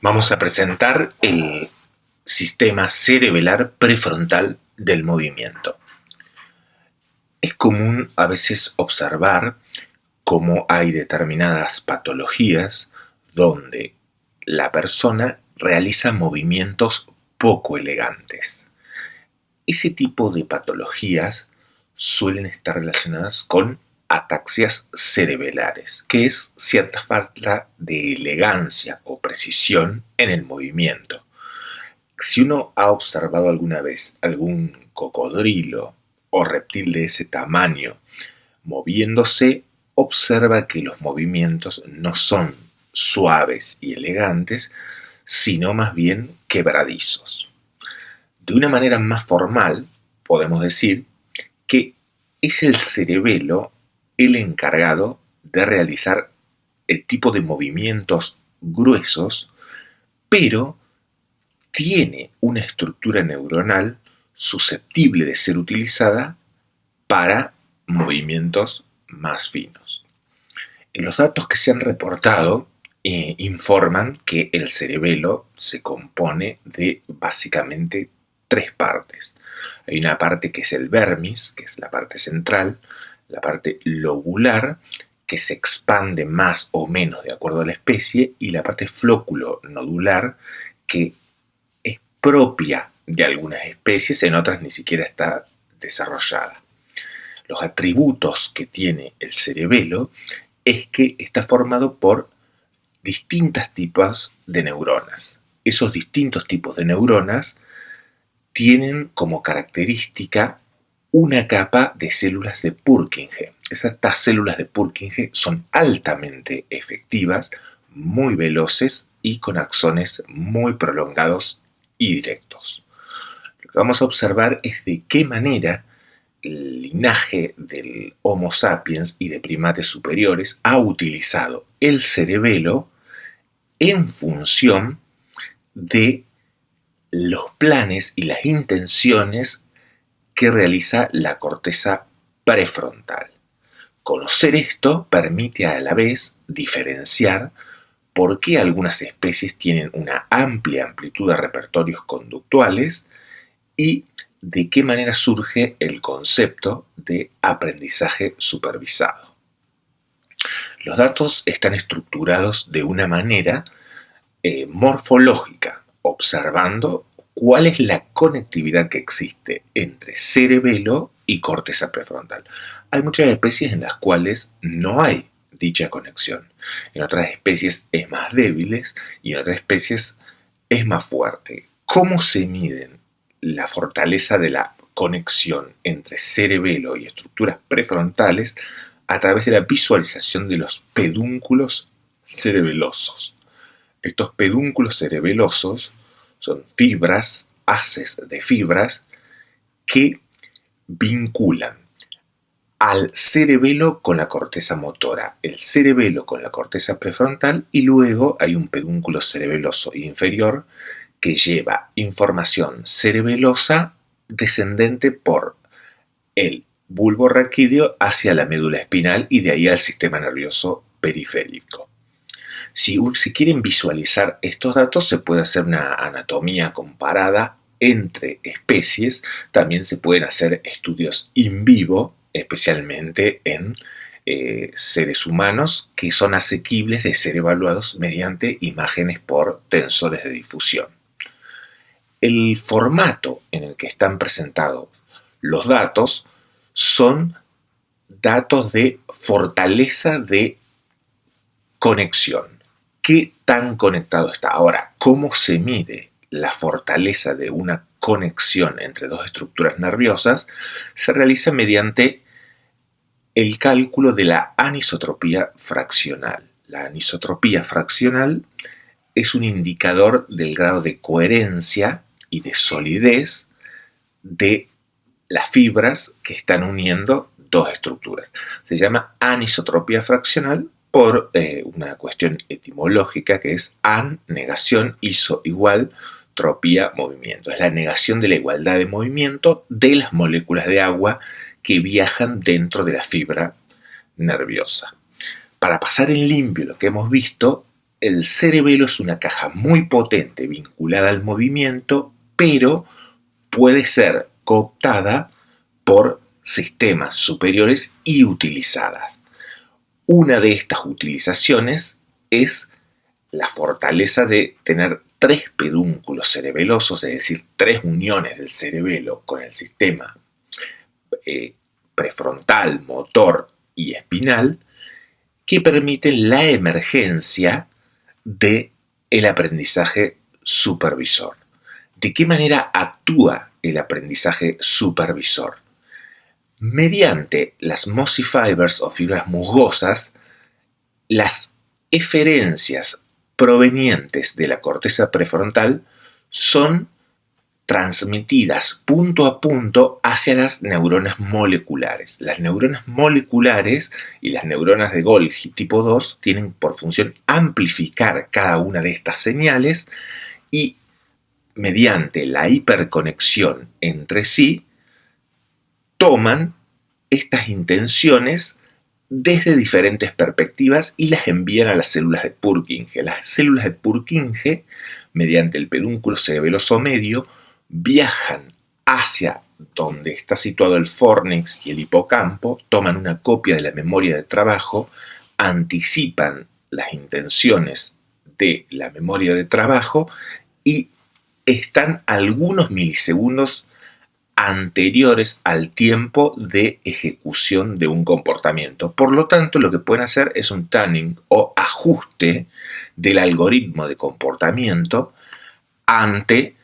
Vamos a presentar el sistema cerebelar prefrontal del movimiento. Es común a veces observar cómo hay determinadas patologías donde la persona realiza movimientos poco elegantes. Ese tipo de patologías suelen estar relacionadas con ataxias cerebelares, que es cierta falta de elegancia o precisión en el movimiento. Si uno ha observado alguna vez algún cocodrilo o reptil de ese tamaño moviéndose, observa que los movimientos no son suaves y elegantes, sino más bien quebradizos. De una manera más formal, podemos decir que es el cerebelo el encargado de realizar el tipo de movimientos gruesos, pero tiene una estructura neuronal susceptible de ser utilizada para movimientos más finos. Los datos que se han reportado informan que el cerebelo se compone de básicamente tres partes. Hay una parte que es el vermis, que es la parte central, la parte lobular, que se expande más o menos de acuerdo a la especie, y la parte flóculo-nodular, que es propia de algunas especies, en otras ni siquiera está desarrollada. Los atributos que tiene el cerebelo es que está formado por distintos tipos de neuronas. Esos distintos tipos de neuronas tienen como característica una capa de células de Purkinje. Estas células de Purkinje son altamente efectivas, muy veloces y con axones muy prolongados y directos. Lo que vamos a observar es de qué manera el linaje del Homo sapiens y de primates superiores ha utilizado el cerebelo en función de los planes y las intenciones que realiza la corteza prefrontal. Conocer esto permite a la vez diferenciar por qué algunas especies tienen una amplia amplitud de repertorios conductuales y de qué manera surge el concepto de aprendizaje supervisado. Los datos están estructurados de una manera morfológica, observando cuál es la conectividad que existe entre cerebelo y corteza prefrontal. Hay muchas especies en las cuales no hay dicha conexión. En otras especies es más débil y en otras especies es más fuerte. ¿Cómo se miden la fortaleza de la conexión entre cerebelo y estructuras prefrontales? A través de la visualización de los pedúnculos cerebelosos. Estos pedúnculos cerebelosos son fibras, haces de fibras que vinculan al cerebelo con la corteza motora, el cerebelo con la corteza prefrontal, y luego hay un pedúnculo cerebeloso inferior que lleva información cerebelosa descendente por el bulbo raquídeo hacia la médula espinal y de ahí al sistema nervioso periférico. Si quieren visualizar estos datos, se puede hacer una anatomía comparada entre especies. También se pueden hacer estudios in vivo, especialmente en seres humanos, que son asequibles de ser evaluados mediante imágenes por tensores de difusión. El formato en el que están presentados los datos son datos de fortaleza de conexión. ¿Qué tan conectado está? Ahora, ¿cómo se mide la fortaleza de una conexión entre dos estructuras nerviosas? Se realiza mediante el cálculo de la anisotropía fraccional. La anisotropía fraccional es un indicador del grado de coherencia y de solidez de las fibras que están uniendo dos estructuras. Se llama anisotropía fraccional por una cuestión etimológica que es an, negación, iso, igual, tropía, movimiento. Es la negación de la igualdad de movimiento de las moléculas de agua que viajan dentro de la fibra nerviosa. Para pasar en limpio lo que hemos visto, el cerebelo es una caja muy potente vinculada al movimiento, pero puede ser cooptada por sistemas superiores y utilizadas. Una de estas utilizaciones es la fortaleza de tener tres pedúnculos cerebelosos, es decir, tres uniones del cerebelo con el sistema prefrontal, motor y espinal, que permiten la emergencia del aprendizaje supervisor. ¿De qué manera actúa el aprendizaje supervisor? Mediante las mossy fibers o fibras musgosas, las eferencias provenientes de la corteza prefrontal son transmitidas punto a punto hacia las neuronas moleculares. Las neuronas moleculares y las neuronas de Golgi tipo 2 tienen por función amplificar cada una de estas señales y mediante la hiperconexión entre sí toman estas intenciones desde diferentes perspectivas y las envían a las células de Purkinje. Las células de Purkinje, mediante el pedúnculo cerebeloso medio, viajan hacia donde está situado el fórnix y el hipocampo, toman una copia de la memoria de trabajo, anticipan las intenciones de la memoria de trabajo y están algunos milisegundos anteriores al tiempo de ejecución de un comportamiento. Por lo tanto, lo que pueden hacer es un tuning o ajuste del algoritmo de comportamiento ante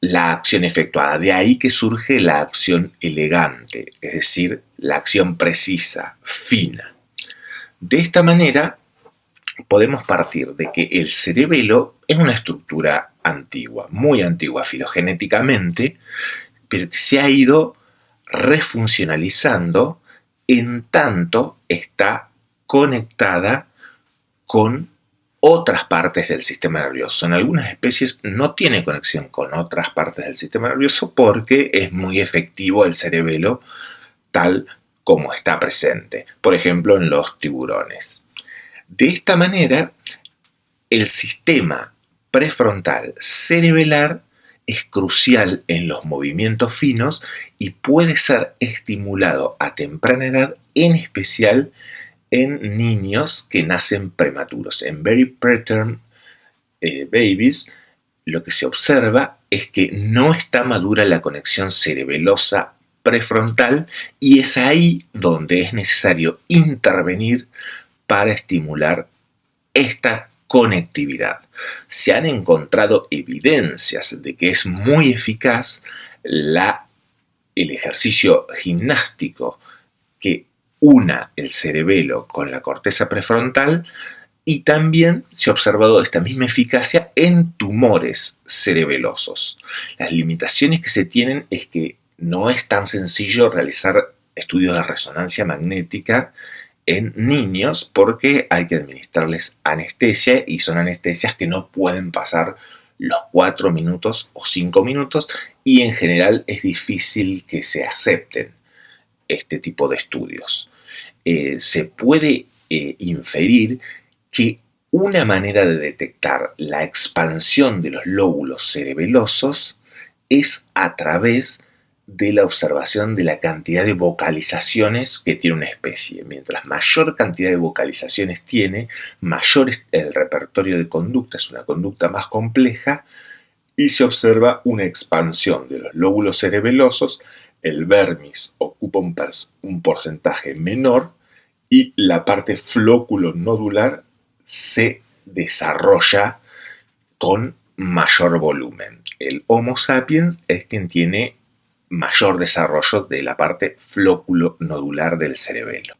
la acción efectuada. De ahí que surge la acción elegante, es decir, la acción precisa, fina. De esta manera, podemos partir de que el cerebelo es una estructura antigua, muy antigua filogenéticamente, pero que se ha ido refuncionalizando en tanto está conectada con otras partes del sistema nervioso. En algunas especies no tiene conexión con otras partes del sistema nervioso porque es muy efectivo el cerebelo tal como está presente, por ejemplo en los tiburones. De esta manera, el sistema prefrontal cerebelar es crucial en los movimientos finos y puede ser estimulado a temprana edad, en especial en niños que nacen prematuros. En very preterm babies, lo que se observa es que no está madura la conexión cerebelosa prefrontal y es ahí donde es necesario intervenir para estimular esta conectividad. Se han encontrado evidencias de que es muy eficaz el ejercicio gimnástico que una el cerebelo con la corteza prefrontal y también se ha observado esta misma eficacia en tumores cerebelosos. Las limitaciones que se tienen es que no es tan sencillo realizar estudios de resonancia magnética en niños porque hay que administrarles anestesia y son anestesias que no pueden pasar los 4 minutos o 5 minutos y en general es difícil que se acepten este tipo de estudios. Se puede inferir que una manera de detectar la expansión de los lóbulos cerebelosos es a través de la observación de la cantidad de vocalizaciones que tiene una especie. Mientras mayor cantidad de vocalizaciones tiene, mayor es el repertorio de conducta, es una conducta más compleja y se observa una expansión de los lóbulos cerebelosos. El vermis ocupa un porcentaje menor y la parte flóculo-nodular se desarrolla con mayor volumen. El Homo sapiens es quien tiene mayor desarrollo de la parte flóculo-nodular del cerebelo.